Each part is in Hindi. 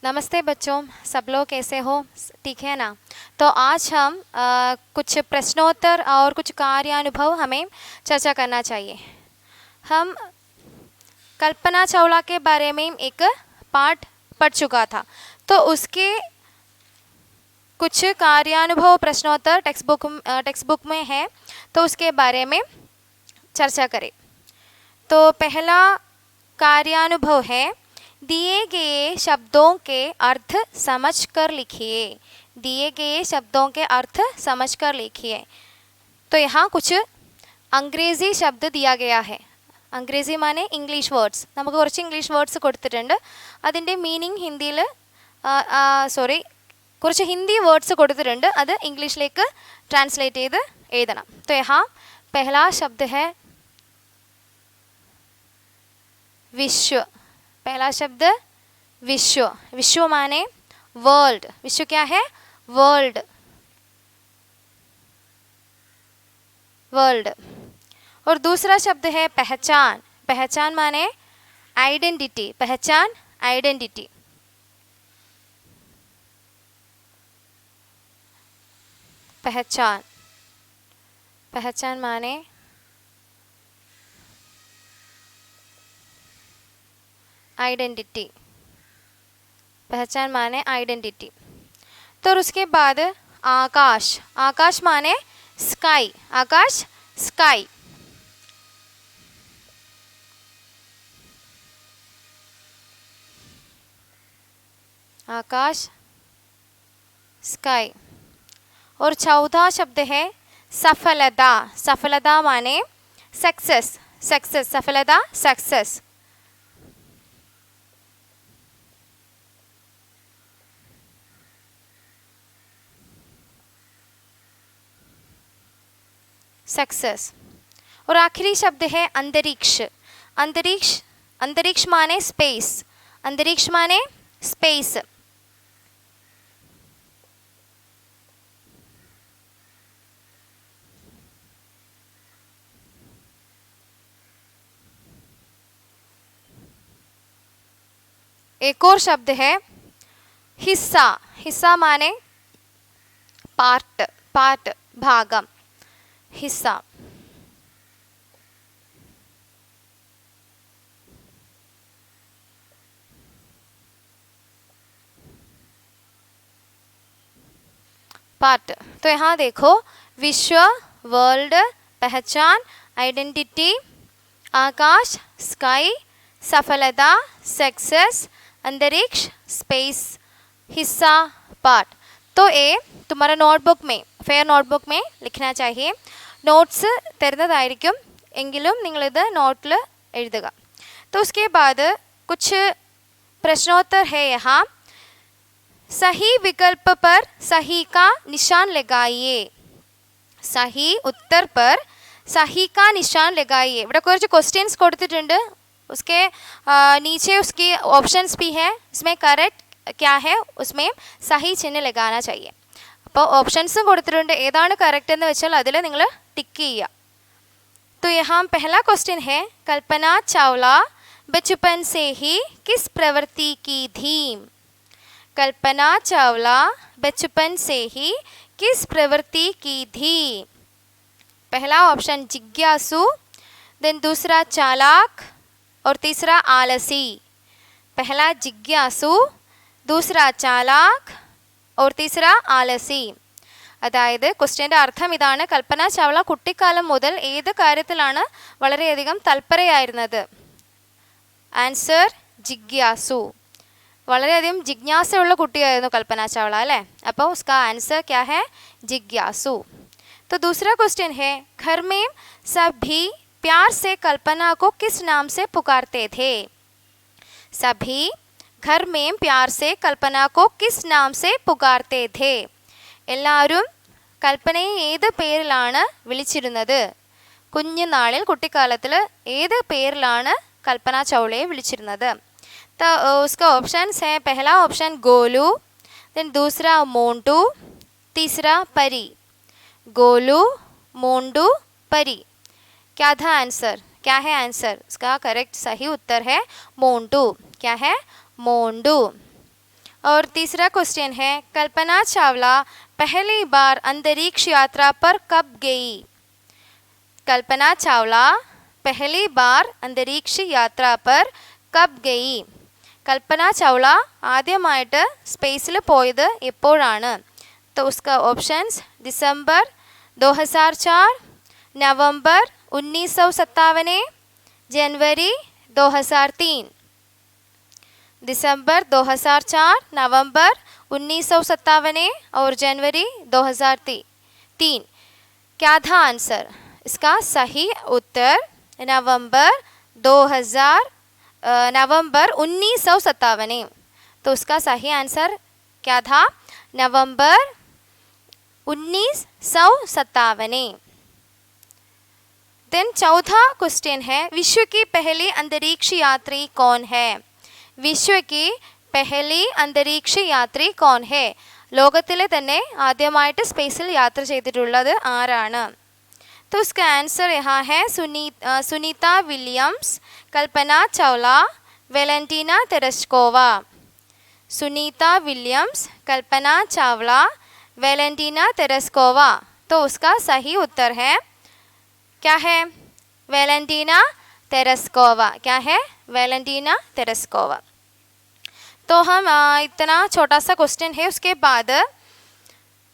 नमस्ते बच्चों, सब लोग कैसे हो? ठीक है ना? तो आज हम कुछ प्रश्नोत्तर और कुछ कार्यानुभव हमें चर्चा करना चाहिए। हम कल्पना चावला के बारे में एक पाठ पढ़ चुका था, तो उसके कुछ कार्यानुभव प्रश्नोत्तर टेक्स्ट बुक में है, तो उसके बारे में चर्चा करें। तो पहला कार्यानुभव है, दिए गए शब्दों के अर्थ समझकर लिखिए। दिए गए शब्दों के अर्थ समझकर लिखिए। तो यहाँ कुछ अंग्रेजी शब्द दिया गया है. अंग्रेजी माने इंग्लिश वर्ड्स. നമുക്ക് കുറച്ച് ഇംഗ്ലീഷ് വേർഡ്സ് കൊടുത്തിട്ടുണ്ട്. അതിൻ്റെ മീനിങ് ഹിന്ദിയിൽ കുറച്ച് ഹിന്ദി വേർഡ്സ് കൊടുത്തിട്ടുണ്ട്. അത് ഇംഗ്ലീഷിലേക്ക് ട്രാൻസ്ലേറ്റ് ചെയ്ത് എഴുതണം. तो यहाँ पहला शब्द है विश्व. पहला शब्द विश्व. विश्व माने वर्ल्ड. विश्व क्या है? वर्ल्ड. वर्ल्ड. और दूसरा शब्द है पहचान. पहचान माने आइडेंटिटी. पहचान आइडेंटिटी. पहचान. पहचान माने आइडेंटिटी. पहचान माने आइडेंटिटी. तो उसके बाद आकाश. आकाश माने स्काई. आकाश स्काई. आकाश स्काई. और चौथा शब्द है सफलता. सफलता माने सक्सेस. सक्सेस. सफलता सक्सेस. सक्सेस. और आखिरी शब्द है अंतरिक्ष. अंतरिक्ष. अंतरिक्ष माने स्पेस. अंतरिक्ष माने स्पेस. एक और शब्द है हिस्सा. हिस्सा माने पार्ट. पार्ट भागम. हिस्सा. पार्ट. तो यहाँ देखो, विश्व, वर्ल्ड, पहचान, आइडेंटिटी, आकाश स्काई, सफलता सक्सेस, अंतरिक्ष स्पेस, हिस्सा पार्ट. तो ये तुम्हारा नोटबुक में, फेयर नोटबुक में लिखना चाहिए. നോട്ട്സ് തരുന്നതായിരിക്കും, എങ്കിലും നിങ്ങളിത് നോട്ടിൽ എഴുതുക. तो उसके बाद कुछ प्रश्नोत्तर है यहाँ. सही विकल्प पर सही का निशान लगाइए. सही उत्तर पर सही का निशान लगाइए. ഇവിടെ കുറച്ച് क्वेश्चंस കൊടുത്തിട്ടുണ്ട്. उसके नीचे उसकी ऑप्शंस भी है. इसमें करेक्ट क्या है उसमें सही चिन्ह लगाना चाहिए. അപ്പോൾ ഓപ്ഷൻസും കൊടുത്തിട്ടുണ്ട്. ഏതാണ് കറക്റ്റ് എന്ന് വെച്ചാൽ അതിൽ നിങ്ങൾ टिक किया. तो यहाँ पहला क्वेश्चन है, कल्पना चावला बचपन से ही किस प्रवृत्ति की थी? कल्पना चावला बचपन से ही किस प्रवृत्ति की थी? पहला ऑप्शन जिज्ञासु, देन दूसरा चालाक और तीसरा आलसी. पहला जिज्ञासु, दूसरा चालाक और तीसरा आलसी. അതായത് ക്വസ്റ്റ്യൻ്റെ അർത്ഥം ഇതാണ്, കൽപ്പന ചാവള കുട്ടിക്കാലം മുതൽ ഏത് കാര്യത്തിലാണ് വളരെയധികം തൽപരയായിരുന്നത്? ആൻസർ ജിജ്ഞാസു. വളരെയധികം ജിജ്ഞാസയുള്ള കുട്ടിയായിരുന്നു കൽപ്പന ചാവള, അല്ലേ? അപ്പോൾ उसका आंसर क्या है? जिज्ञासु. तो दूसरा क्वेश्चन है, घर में सभी प्यार से कल्पना को किस नाम से पुकारते थे? सभी घर में प्यार से कल्पना को किस नाम से पुकारते थे? എല്ലാവരും കൽപ്പനയെ ഏത് പേരിലാണ് വിളിച്ചിരുന്നത്? കുഞ്ഞുനാളിൽ, കുട്ടിക്കാലത്തിൽ ഏത് പേരിലാണ് കൽപ്പന ചൗളയെ വിളിച്ചിരുന്നത്? तो उसका ऑप्शंस है, पहला ऑप्शन गोलू, देन दूसरा मोंटू, तीसरा परी. गोलू, मोंटू, परी. क्या था आंसर? क्या है आंसर? उसका करेक्ट सही उत्तर है मोंटू. क्या है? मोंटू. और तीसरा क्वेश्चन है कल्पना चावला पहली बार अंतरिक्ष यात्रा पर कब गई? कल्पना चावला पहली बार अंतरिक्ष यात्रा पर कब गई? കൽപ്പന ചൗള ആദ്യമായിട്ട് സ്പേസിൽ പോയത് എപ്പോഴാണ്? तो उसका ऑप्शंस दिसंबर 2004, नवंबर 1957, जनवरी 2003। दिसंबर 2004, नवंबर 1957 और जनवरी 2003। क्या था आंसर? इसका सही उत्तर नवंबर 1957। तो उसका सही आंसर क्या था? नवंबर 1957। देन चौथा क्वेश्चन है विश्व की पहली अंतरिक्ष यात्री कौन है? विश्व की पहली अंतरिक्ष यात्री कौन है? ലോകത്തിലെ തന്നെ ആദ്യമായിട്ട് സ്പേസിൽ യാത്ര ചെയ്തിട്ടുള്ളത് ആരാണ്? तो उसका आंसर यहाँ है Sunita Williams, Kalpana Chawla, Valentina Tereshkova. Sunita Williams, Kalpana Chawla, Valentina Tereshkova. तो उसका सही उत्तर है क्या है? Valentina Tereshkova. क्या है? Valentina Tereshkova. तो हम इतना छोटा सा क्वेश्चन है, उसके बाद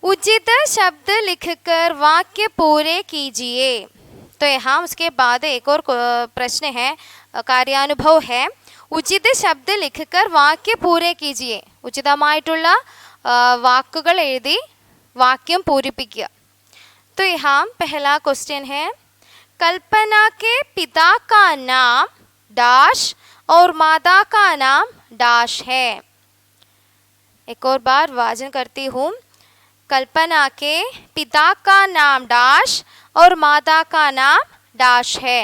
उचित शब्द लिखकर वाक्य पूरे कीजिए। तो यहाँ उसके बाद एक और प्रश्न है, कार्यानुभव है। उचित शब्द लिखकर वाक्य पूरे कीजिए। ഉചിതമായിട്ടുള്ള വാക്കുകൾ എഴുതി വാക്യം പൂരിപ്പിക്കുക। तो यहाँ पहला क्वेश्चन है कल्पना के पिता का नाम डैश और माता का नाम डैश है। एक और बार वाचन करती हूँ। कल्पना के पिता का नाम डैश और माता का नाम डैश है।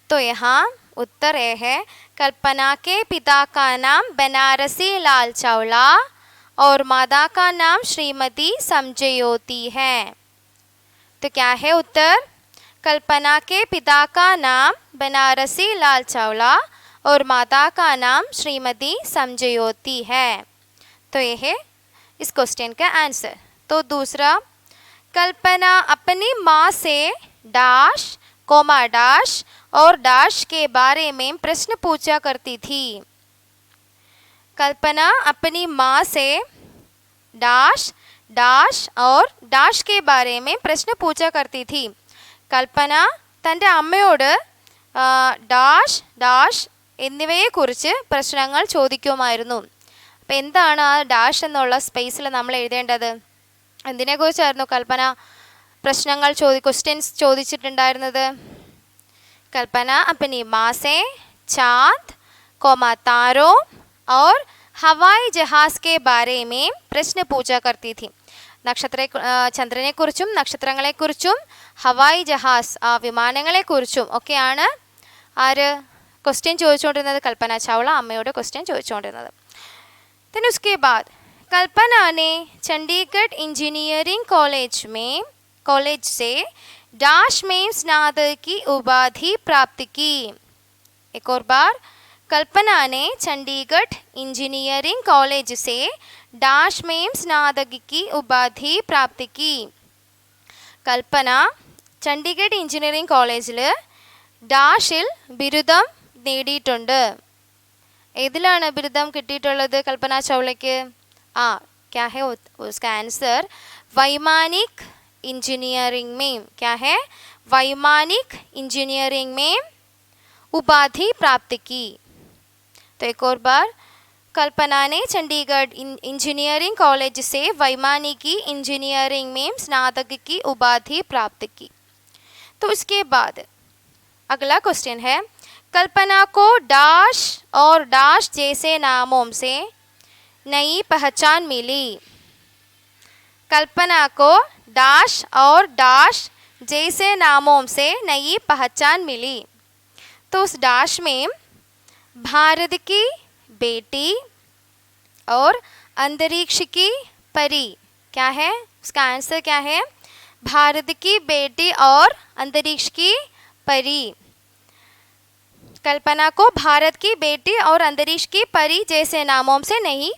तो यहाँ उत्तर है कल्पना के पिता का नाम बनारसी लाल चावला और माता का नाम श्रीमती समझयोती है। तो क्या है उत्तर? कल्पना के पिता का नाम बनारसी लाल चावला और माता का नाम श्रीमती समझयोती है। तो यह है इस क्वेश्चन का आंसर। तो दूसरा, कल्पना अपनी माँ से डैश कोमा डैश और डैश के बारे में प्रश्न पूछा करती थी। कल्पना अपनी माँ से डैश डैश और डैश के बारे में प्रश्न पूछा करती थी। കൽപ്പന തൻ്റെ അമ്മയോട് ഡാഷ് ഡാഷ് എന്നിവയെക്കുറിച്ച് പ്രശ്നങ്ങൾ ചോദിക്കുമായിരുന്നു. അപ്പോൾ എന്താണ് ആ ഡാഷ് എന്നുള്ള സ്പേസിൽ നമ്മൾ എഴുതേണ്ടത്? എന്തിനെക്കുറിച്ചായിരുന്നു കൽപ്പന പ്രശ്നങ്ങൾ ക്വസ്റ്റ്യൻസ് ചോദിച്ചിട്ടുണ്ടായിരുന്നത്? കൽപ്പന अपनी माँ से चाँद कोमा तारों और हवाई जहाज के बारे में प्रश्न पूछा करती थी. ചന്ദ്രനെക്കുറിച്ചും നക്ഷത്രങ്ങളെക്കുറിച്ചും ഹവായി ജഹാസ് ആ വിമാനങ്ങളെക്കുറിച്ചും ഒക്കെയാണ് ആര് ക്വസ്റ്റ്യൻ ചോദിച്ചുകൊണ്ടിരുന്നത്? കൽപ്പന ചാവള അമ്മയോട് ക്വസ്റ്റ്യൻ ചോദിച്ചുകൊണ്ടിരുന്നത്. then उसके बाद कल्पना ने चंडीगढ़ इंजीनियरिंग कॉलेज से डैश में स्नातक की उपाधि प्राप्त की. एक और बार, कल्पना ने चंडीगढ़ इंजीनियरिंग कॉलेज से डैश में स्नातक की उपाधि प्राप्त की. കൽപ്പന ചണ്ഡീഗഡ് എഞ്ചിനീയറിംഗ് കോളേജിൽ ഡാഷിൽ ബിരുദം നേടിയിട്ടുണ്ട്. ഏതിലാണ് ബിരുദം കിട്ടിയിട്ടുള്ളത് കൽപ്പന ചൗളയ്ക്ക്? क्या है उसका आंसर? वैमानिक इंजीनियरिंग में. क्या है? वैमानिक इंजीनियरिंग में उपाधि प्राप्त की. तो एक और बार, कल्पना ने चंडीगढ़ इंजीनियरिंग कॉलेज से वैमानिकी इंजीनियरिंग में स्नातक की उपाधि प्राप्त की. तो उसके बाद अगला क्वेश्चन है कल्पना को डैश और डैश जैसे नामों से नई पहचान मिली. कल्पना को डैश और डैश जैसे नामों से नई पहचान मिली. तो उस डैश में भारत की बेटी और अंतरिक्ष की परी. क्या है उसका आंसर? क्या है? भारत की बेटी और अंतरिक्ष की परी. कल्पना को भारत की बेटी और अंतरिक्ष की परी जैसे नामों से नहीं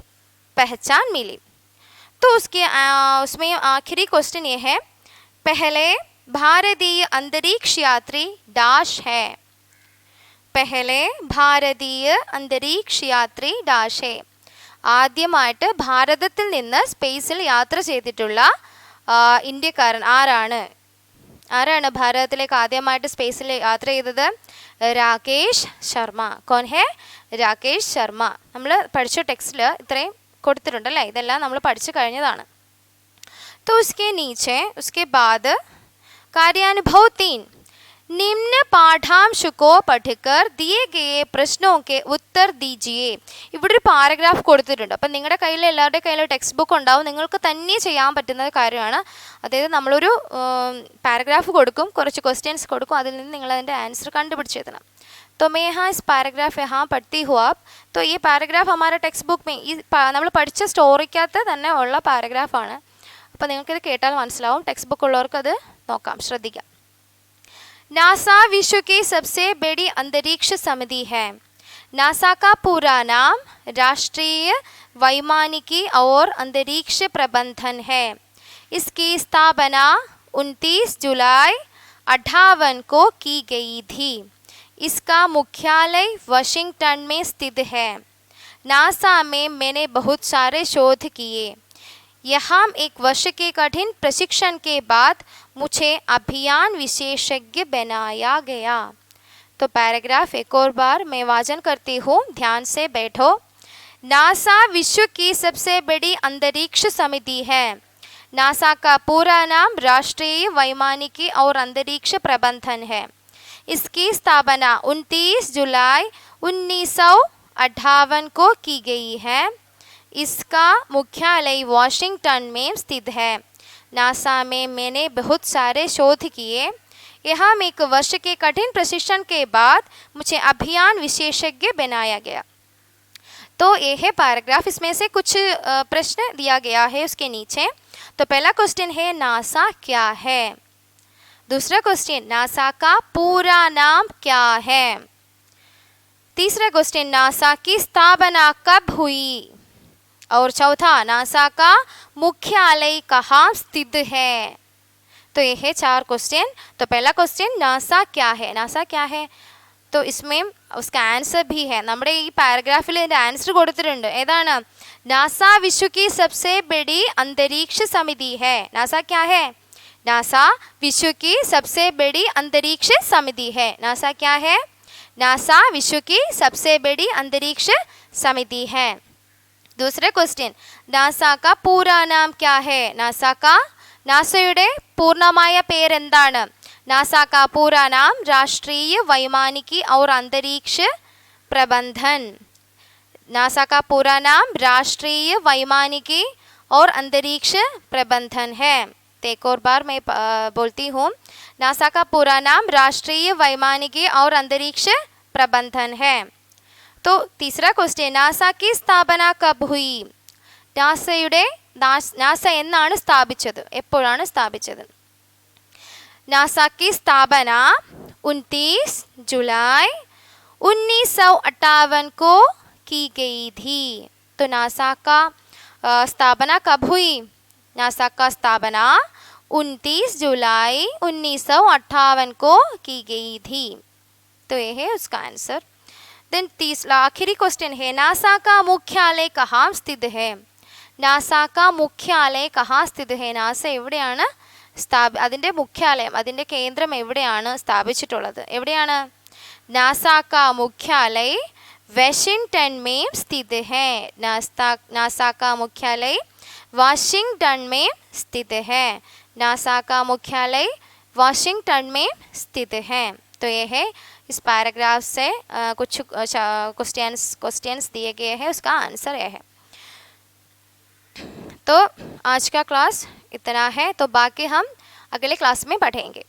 पहचान मिली। तो उसमें आखिरी क्वेश्चन ये है, पहले भारतीय अंतरिक्ष यात्री डैश है। पहले भारतीय अंतरिक्ष यात्री ഡാഷ് है. ആദ്യമായിട്ട് ഭാരതത്തിൽ നിന്ന് സ്പേസിൽ യാത്ര ചെയ്തിട്ടുള്ള ഇന്ത്യക്കാരൻ ആരാണ് ഭാരതത്തിലേക്ക് ആദ്യമായിട്ട് സ്പേസിൽ യാത്ര ചെയ്തത്? രാകേഷ് ശർമ്മ. കോൺ ഹേ? രാകേഷ് ശർമ്മ. നമ്മൾ പഠിച്ച ടെക്സ്റ്റിൽ ഇത്രയും കൊടുത്തിട്ടുണ്ട് അല്ലേ, ഇതെല്ലാം നമ്മൾ പഠിച്ചു കഴിഞ്ഞതാണ്. तो उसके नीचे उसके बाद कार्यानुभव 3, निम्न पाठांश को पढ़कर दिए गए प्रश्नों के उत्तर दीजिए. ഇവിടെ ഒരു പാരഗ്രാഫ് കൊടുത്തിട്ടുണ്ട്. അപ്പം നിങ്ങളുടെ കയ്യിൽ എല്ലാവരുടെ കയ്യിൽ ടെക്സ്റ്റ് ബുക്ക് ഉണ്ടാവും, നിങ്ങൾക്ക് തന്നെ ചെയ്യാൻ പറ്റുന്ന കാര്യമാണ്. അതായത് നമ്മളൊരു പാരഗ്രാഫ് കൊടുക്കും, കുറച്ച് ക്വസ്റ്റ്യൻസ് കൊടുക്കും, അതിൽ നിന്ന് നിങ്ങൾ അതിൻ്റെ ആൻസർ കണ്ടുപിടിച്ചെത്തണം. तो मैं यहाँ इस पैराग्राफ यहाँ पढ़ती हूँ आप. तो ये पैराग्राफ हमारे टेक्स्ट बुक में ഈ നമ്മൾ പഠിച്ച സ്റ്റോറിക്കകത്ത് തന്നെ ഉള്ള പാരഗ്രാഫാണ്. അപ്പോൾ നിങ്ങൾക്കിത് കേട്ടാൽ മനസ്സിലാവും. ടെക്സ്റ്റ് ബുക്ക് ഉള്ളവർക്ക് അത് നോക്കാം, ശ്രദ്ധിക്കാം. नासा विश्व की सबसे बड़ी अंतरिक्ष समिति है. नासा का पूरा नाम राष्ट्रीय वैमानिकी और अंतरिक्ष प्रबंधन है. इसकी स्थापना 29 जुलाई 58 को की गई थी. इसका मुख्यालय वाशिंगटन में स्थित है. नासा में मैंने बहुत सारे शोध किए. यहाँ एक वर्ष के कठिन प्रशिक्षण के बाद मुझे अभियान विशेषज्ञ बनाया गया. तो पैराग्राफ एक और बार मैं वाचन करती हूँ, ध्यान से बैठो. नासा विश्व की सबसे बड़ी अंतरिक्ष समिति है. नासा का पूरा नाम राष्ट्रीय वैमानिकी और अंतरिक्ष प्रबंधन है. इसकी स्थापना 29 जुलाई 1958 को की गई है. इसका मुख्यालय वाशिंगटन में स्थित है. नासा में मैंने बहुत सारे शोध किए. यहाँ एक वर्ष के कठिन प्रशिक्षण के बाद मुझे अभियान विशेषज्ञ बनाया गया. तो ये है पैराग्राफ. इसमें से कुछ प्रश्न दिया गया है उसके नीचे. तो पहला क्वेश्चन है नासा क्या है. दूसरा क्वेश्चन नासा का पूरा नाम क्या है. तीसरा क्वेश्चन नासा की स्थापना कब हुई. और चौथा नासा का मुख्यालय कहाँ स्थित है. तो ये है 4 क्वेश्चन. तो पहला क्वेश्चन नासा क्या है. नासा क्या है, तो इसमें उसका आंसर भी है. നമ്മുടെ ഈ പാരഗ്രാഫിൽ ഇതിൻ്റെ ആൻസർ കൊടുത്തിട്ടുണ്ട്. ഏതാണ്? नासा विश्व की सबसे बड़ी अंतरिक्ष समिति है. नासा क्या है? नासा विश्व की सबसे बड़ी अंतरिक्ष समिति है. नासा क्या है? नासा विश्व की सबसे बड़ी अंतरिक्ष समिति है. दूसरा क्वेश्चन नासा का पूरा नाम क्या है. നാസയുടെ പൂർണ്ണമായ പേരെന്താണ്. नासा का पूरा नाम राष्ट्रीय वैमानिकी और अंतरिक्ष प्रबंधन. नासा का पूरा नाम राष्ट्रीय वैमानिकी और अंतरिक्ष प्रबंधन है. तो एक और बार मैं बोलती हूँ, नासा का पूरा नाम राष्ट्रीय वैमानिकी और अंतरिक्ष प्रबंधन है. तो तीसरा क्वेश्चन नासा की स्थापना कब हुई. നാസ എന്നാണ് സ്ഥാപിച്ചത്, എപ്പോഴാണ് സ്ഥാപിച്ചത്. नासा की स्थापना 29 जुलाई 1958 को की गई थी. तो नासा का स्थापना कब हुई. नासा का स्थापना 29 जुलाई 1958 को की गई थी. तो ये है उसका आंसर. देन तीसरा आखिरी क्वेश्चन है नासा का मुख्यालय कहाँ स्थित है. नासा का मुख्यालय कहाँ स्थित है. നാസ എവിടെയാണ് അതിൻ്റെ മുഖ്യാലയം, അതിൻ്റെ കേന്ദ്രം എവിടെയാണ് സ്ഥാപിച്ചിട്ടുള്ളത്. എവിടെയാണ്? नासा का मुख्यालय वाशिंगटन में स्थित है. नासा का मुख्यालय वाशिंगटन में स्थित है. नासा का मुख्यालय वाशिंगटन में स्थित है. तो ये है इस पैराग्राफ से कुछ क्वेश्चंस दिए गए हैं, उसका आंसर यह है. तो आज का क्लास इतना है. तो बाकी हम अगले क्लास में पढ़ेंगे.